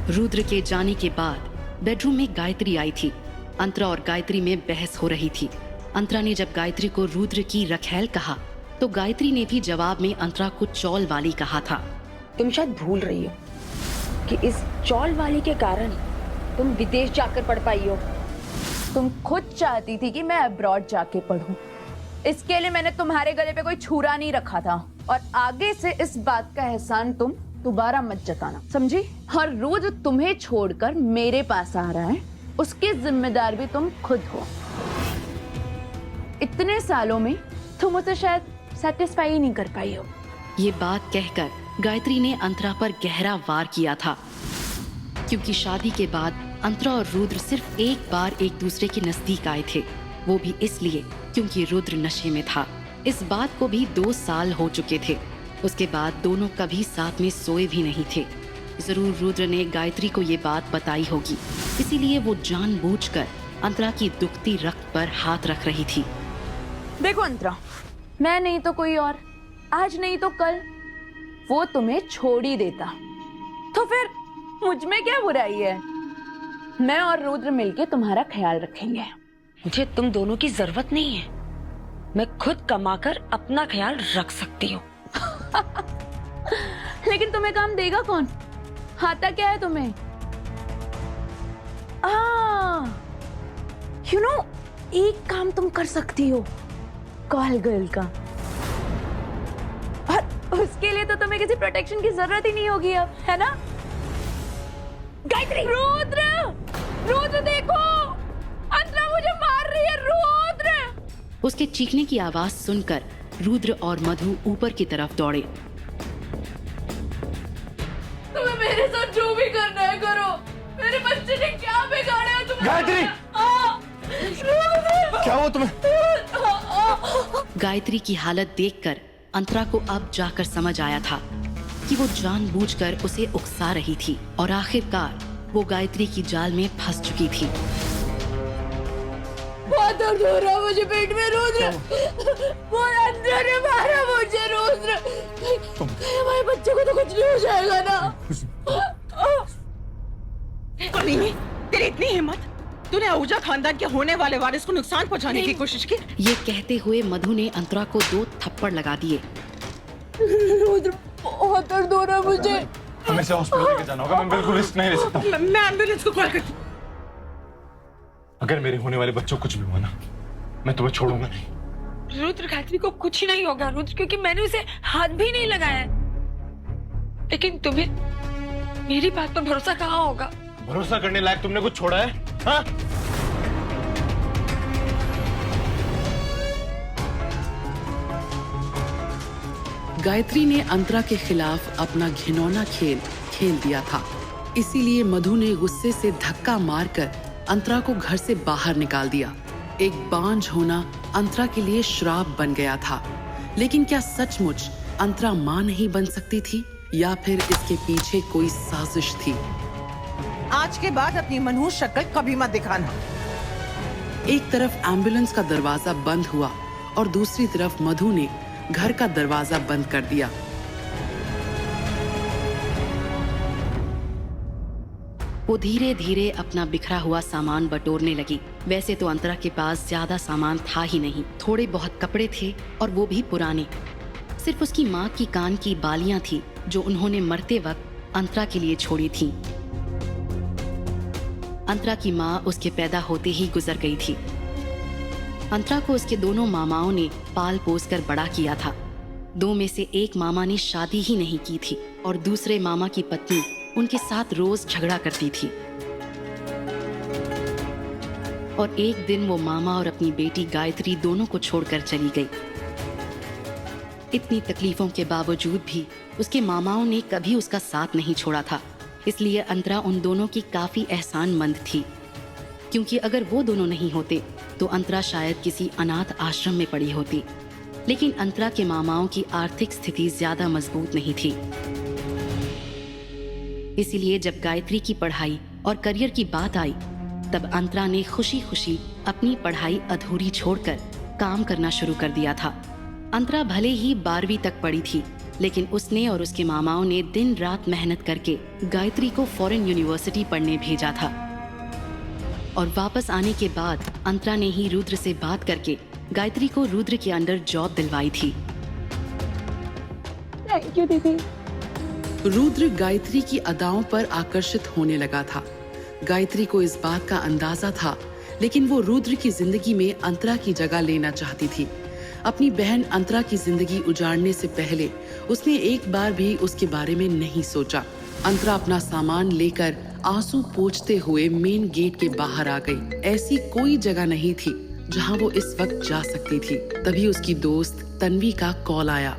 रुद्र के जाने के बाद बेडरूम में गायत्री आई थी। अंतरा और गायत्री में बहस हो रही थी। अंतरा ने जब गायत्री को रुद्र की रखैल कहा तो गायत्री ने भी जवाब में अंतरा को चौल वाली कहा था। तुम शायद भूल रही हो कि इस चौल वाली के कारण तुम विदेश जाकर पढ़ पाई हो। तुम खुद चाहती थी कि मैं अब्रॉड जाके पढूं। इसके लिए मैंने तुम्हारे गले पे कोई छुरा नहीं रखा था। और आगे से इस बात का एहसान तुम दोबारा मत जताना, समझी? और रोज तुम्हें छोड़कर मेरे पास आ रहा है, उसकी जिम्मेदार भी तुम खुद हो। इतने सालों में तुम उसे शायद सेटिस्फाई ही नहीं कर पाई हो। ये बात कहकर गायत्री ने अंतरा पर गहरा वार किया था, क्योंकि शादी के बाद अंतरा और रुद्र सिर्फ एक बार एक दूसरे के नजदीक आए थे, वो भी इसलिए क्योंकि रुद्र नशे में था। इस बात को भी 2 साल हो चुके थे। उसके बाद दोनों कभी साथ में सोए भी नहीं थे। जरूर रुद्र ने गायत्री को ये बात बताई होगी, इसीलिए वो जानबूझकर अंतरा की दुखती रक्त पर हाथ रख रही थी। देखो अंतरा, मैं नहीं तो कोई और, आज नहीं तो कल वो तुम्हें छोड़ ही देता, तो फिर मुझ में क्या बुराई है? मैं और रुद्र मिलके तुम्हारा ख्याल रखेंगे। मुझे तुम दोनों की जरूरत नहीं है। मैं खुद कमाकर अपना ख्याल रख सकती हूँ। लेकिन तुम्हें काम देगा कौन? आता क्या है तुम्हें? यू नो, एक काम तुम कर सकती हो, कॉल गर्ल का। और उसके लिए तो तुम्हें किसी प्रोटेक्शन की जरूरत ही नहीं होगी अब, है ना? गायत्री! रुद्र! रुद्र देखो! अंतरा मुझे मार रही है, रुद्र! उसके चीखने की आवाज सुनकर रुद्र और मधु ऊपर की तरफ दौड़े। तुम्हें मेरे साथ जो भी करना है करो। मेरे बच्चे ने क्या बिगाड़ा है तुम्हें? गायत्री! क्या हुआ तुम्हें? गायत्री की हालत देखकर अंतरा को अब जाकर समझ आया था कि वो जानबूझकर उसे उकसा रही थी और आखिरकार वो गायत्री की जाल में फंस चुकी थी। बहुत दर्द हो रहा है मुझे पेट में, रुद्र। वो अंदर है, मारा मुझे, रुद्र। हमारे बच्चे को तो कुछ नहीं हो जाएगा ना? कमीनी, तेरी इतनी हिम्मत! तूने आहूजा खानदान के होने वाले वारिस को नुकसान पहुंचाने की कोशिश की। ये कहते हुए मधु ने अंतरा को 2 थप्पड़ लगा दिए। रुद्र, बहुत दर्द हो रहा है मुझे। हमें से हॉस्पिटल लेके जाना होगा। मैं बिल्कुल रिस्क नहीं ले सकता। मैं एम्बुलेंस को कॉल करती हूँ। अगर मेरे होने वाले बच्चों को कुछ भी हुआ ना, मैं तुम्हें छोड़ूंगा नहीं। रुद्र, गायत्री को कुछ ही नहीं होगा रुद्र, क्योंकि मैंने उसे हाथ भी नहीं लगाया है। लेकिन तुम्हें मेरी बात पर भरोसा कहाँ होगा? भरोसा करने लायक तुमने कुछ छोड़ा है? हाँ? गायत्री ने अंतरा के खिलाफ अपना घिनौना खेल खेल दिया था। इसीलिए मधु ने गुस्से से धक्का मारकर अंतरा को घर से बाहर निकाल दिया। एक बांझ होना अंतरा के लिए श्राप बन गया था। लेकिन क्या सचमुच अंतरा मां नहीं बन सकती थी, या फिर इसके पीछे कोई साजिश थी? आज के बाद अपनी मनहूस शक्ल कभी मत दिखाना। एक तरफ एम्बुलेंस का दरवाजा बंद हुआ और दूसरी तरफ मधु ने घर का दरवाजा बंद कर दिया। वो धीरे धीरे अपना बिखरा हुआ सामान बटोरने लगी। वैसे तो अंतरा के पास ज्यादा सामान था ही नहीं। थोड़े बहुत कपड़े थे और वो भी पुराने। सिर्फ उसकी माँ की कान की बालियां थी जो उन्होंने मरते वक्त अंतरा के लिए छोड़ी थी। अंतरा की माँ उसके पैदा होते ही गुजर गई थी। अंतरा को उसके दोनों मामाओं ने पाल पोस कर बड़ा किया था। 2 में से एक मामा ने शादी ही नहीं की थी और दूसरे मामा की पत्नी उनके साथ रोज झगड़ा करती थी। और एक दिन वो मामा और अपनी बेटी गायत्री दोनों को छोड़कर चली गई। इतनी तकलीफों के बावजूद भी उसके मामाओं ने कभी उसका साथ नहीं छोड़ा था। इसलिए अंतरा उन दोनों की काफी एहसानमंद थी, क्योंकि अगर वो दोनों नहीं होते तो अंतरा शायद किसी अनाथ आश्रम में पड़ी होती। लेकिन अंतरा के मामाओं की आर्थिक स्थिति ज्यादा मजबूत नहीं थी। इसीलिए जब गायत्री की पढ़ाई और करियर की बात आई तब अंतरा ने खुशी खुशी अपनी पढ़ाई अधूरी छोड़कर काम करना शुरू कर दिया था। अंतरा भले ही 12वीं तक पढ़ी थी, लेकिन उसने और उसके मामाओं ने दिन रात मेहनत करके गायत्री को फॉरेन यूनिवर्सिटी पढ़ने भेजा था। और वापस आने के बाद अंतरा ने ही रुद्र से बात करके गायत्री को रुद्र के अंडर जॉब दिलवाई थी। थैंक यू दीदी। रुद्र गायत्री की अदाओं पर आकर्षित होने लगा था। गायत्री को इस बात का अंदाजा था, लेकिन वो रुद्र की जिंदगी में अंतरा की जगह लेना चाहती थी। अपनी बहन अंतरा की जिंदगी उजाड़ने से पहले उसने एक बार भी उसके बारे में नहीं सोचा। अंतरा अपना सामान लेकर आंसू पोंछते हुए मेन गेट के बाहर आ गई। ऐसी कोई जगह नहीं थी जहां वो इस वक्त जा सकती थी। तभी उसकी दोस्त तन्वी का कॉल आया।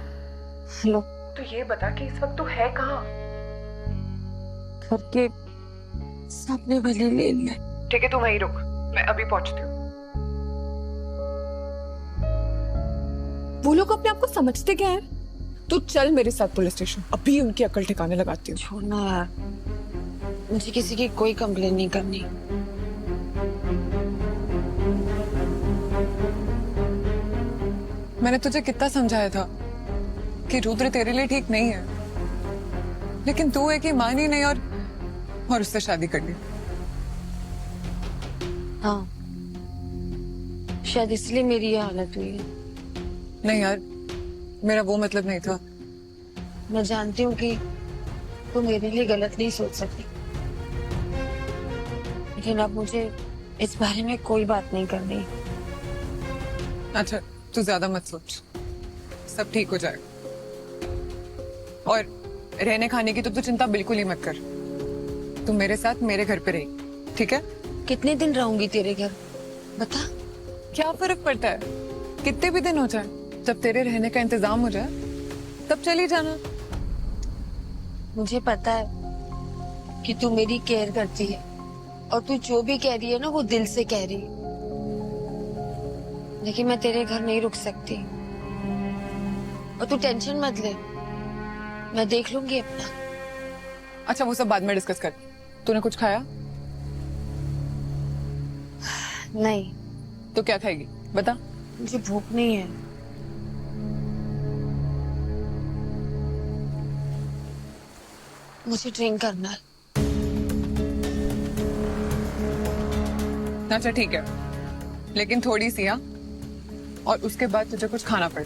हेलो। तो ये बता कि इस वक्त तू है कहाँ? घर के सामने वाली लेन में। ठीक है, तू वहीं रुक, मैं अभी पहुंचती हूँ। वो लोग अपने आप को समझते क्या है? तू चल मेरे साथ पुलिस स्टेशन, अभी उनकी अकल ठिकाने लगाती हूँ। छोड़ना यार, मुझे किसी की कोई कंप्लेन नहीं करनी। मैंने तुझे कितना समझाया था कि रुद्र तेरे लिए ठीक नहीं है, लेकिन तू है कि मानी नहीं और उससे शादी कर ली। हाँ, शायद इसलिए मेरी ये हालत हुई है। नहीं यार, मेरा वो मतलब नहीं था। मैं जानती हूँ कि तू मेरे लिए गलत नहीं सोच सकती, लेकिन अब मुझे इस बारे में कोई बात नहीं करनी। अच्छा, तू ज्यादा मत सोच, सब ठीक हो जाएगा। और रहने खाने की तो तू चिंता बिल्कुल ही मत कर। तू मेरे साथ मेरे घर पे रही, ठीक है? कितने दिन रहूंगी तेरे घर बता? क्या फर्क पड़ता है, कितने भी दिन हो जाए, जब तेरे रहने का इंतजाम हो जाए तब चली जाना। मुझे पता है कि तू मेरी केयर करती है, और तू जो भी कह रही है ना वो दिल से कह रही है, लेकिन मैं तेरे घर नहीं रुक सकती। और तू टेंशन मत ले, मैं देख लूंगी अपना। अच्छा, वो सब बाद में डिस्कस कर। तूने कुछ खाया? नहीं। तो क्या खाएगी बता? मुझे भूख नहीं है। मुझे ड्रिंक करना है। अच्छा ठीक है, लेकिन थोड़ी सी, हाँ? और उसके बाद तुझे कुछ खाना पड़े,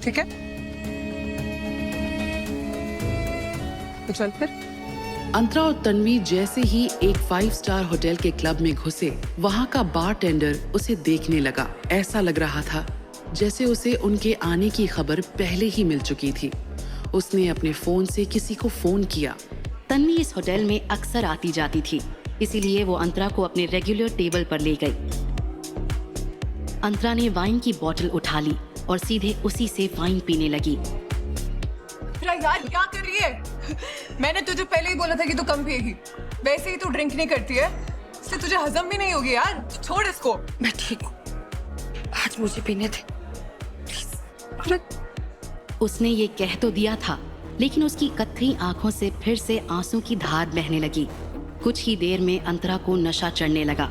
ठीक है? तो चल फिर। अंतरा और तन्वी जैसे ही एक 5 स्टार होटल के क्लब में घुसे, वहाँ का बारटेंडर उसे देखने लगा। ऐसा लग रहा था जैसे उसे उनके आने की खबर पहले ही मिल चुकी थी। उसने अपने फोन से किसी को फोन किया। तन्वी इस होटल में अक्सर आती जाती थी, इसीलिए वो अंतरा को अपने रेगुलर टेबल पर ले गई। अंतरा ने वाइन की बोतल उठा ली और सीधे उसी से वाइन पीने लगी। यार क्या कर रही है? मैंने तुझे पहले ही बोला था कि तू कम पिएगी। वैसे ही तू ड्रिंक नहीं करती है, इससे तुझे हजम भी नहीं होगी यार। छोड़ इसको। मैं ठीक हूँ, आज मुझे पीने थे। उसने ये कह तो दिया था, लेकिन उसकी कत्थई आंखों से फिर से आंसू की धार बहने लगी। कुछ ही देर में अंतरा को नशा चढ़ने लगा।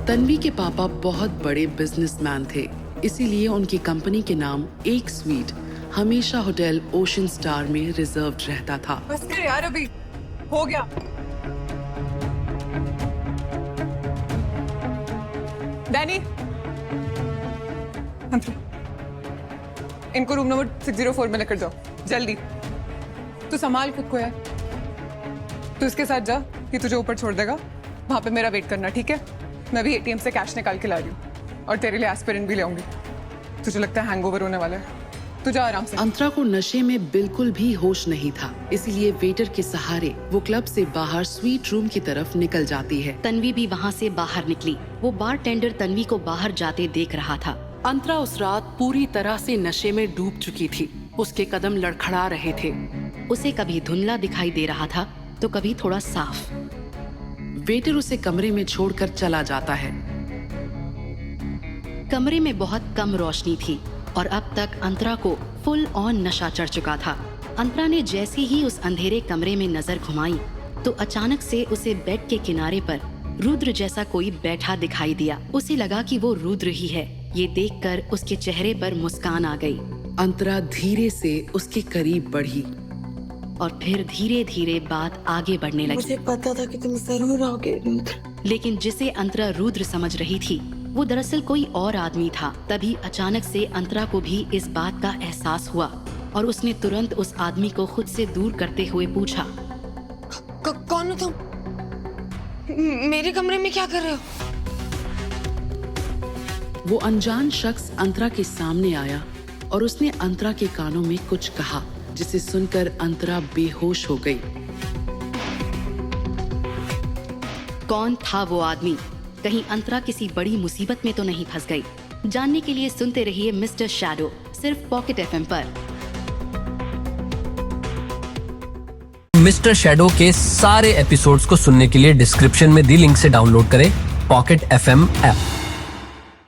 तन्वी के पापा बहुत बड़े बिजनेसमैन थे, इसीलिए उनकी कंपनी के नाम एक स्वीट हमेशा होटल ओशन स्टार में रिजर्व्ड रहता था। बस कर यार, अभी हो गया। डैनी, इनको रूम नंबर 604 में लेकर जाओ जल्दी। तू संभाल खुद को यार। तू इसके साथ जा, कि तुझे ऊपर छोड़ देगा। वहां पे मेरा वेट करना, ठीक है? मैं भी एटीएम से कैश निकाल के ला रही हूँ, और तेरे लिए एस्पिरिन भी ले आऊंगी। तुझे लगता है हैंगओवर होने वाला है? तू जा आराम से। अंतरा को नशे में बिल्कुल भी होश नहीं था, इसीलिए वेटर के सहारे वो क्लब से बाहर स्वीट रूम की तरफ निकल जाती है। तन्वी भी वहाँ से बाहर निकली। वो बारटेंडर तन्वी को बाहर जाते देख रहा था। अंतरा उस रात पूरी तरह से नशे में डूब चुकी थी। उसके कदम लड़खड़ा रहे थे। उसे कभी धुंधला दिखाई दे रहा था तो कभी थोड़ा साफ। वेटर उसे कमरे में छोड़कर चला जाता है। कमरे में बहुत कम रोशनी थी और अब तक अंतरा को फुल ऑन नशा चढ़ चुका था। अंतरा ने जैसे ही उस अंधेरे कमरे में नजर घुमाई तो अचानक से उसे बेड के किनारे पर रुद्र जैसा कोई बैठा दिखाई दिया। उसे लगा कि वो रुद्र ही है। ये देखकर उसके चेहरे पर मुस्कान आ गई अंतरा धीरे से उसके करीब बढ़ी। और फिर धीरे धीरे बात आगे बढ़ने लगी। मुझे पता था कि तुम जरूर आओगे रुद्र। लेकिन जिसे अंतरा रुद्र समझ रही थी वो दरअसल कोई और आदमी था। तभी अचानक से अंतरा को भी इस बात का एहसास हुआ और उसने तुरंत उस आदमी को खुद से दूर करते हुए पूछा, कौन हो तुम? मेरे कमरे में क्या कर रहे हो? वो अनजान शख्स अंतरा के सामने आया और उसने अंतरा के कानों में कुछ कहा, जिसे सुनकर अंतरा बेहोश हो गई। कौन था वो आदमी? कहीं अंतरा किसी बड़ी मुसीबत में तो नहीं फंस गई? जानने के लिए सुनते रहिए मिस्टर शैडो, सिर्फ पॉकेट एफएम पर। मिस्टर शैडो के सारे एपिसोड्स को सुनने के लिए डिस्क्रिप्शन में दी लिंक से डाउनलोड करें पॉकेट एफएम ऐप।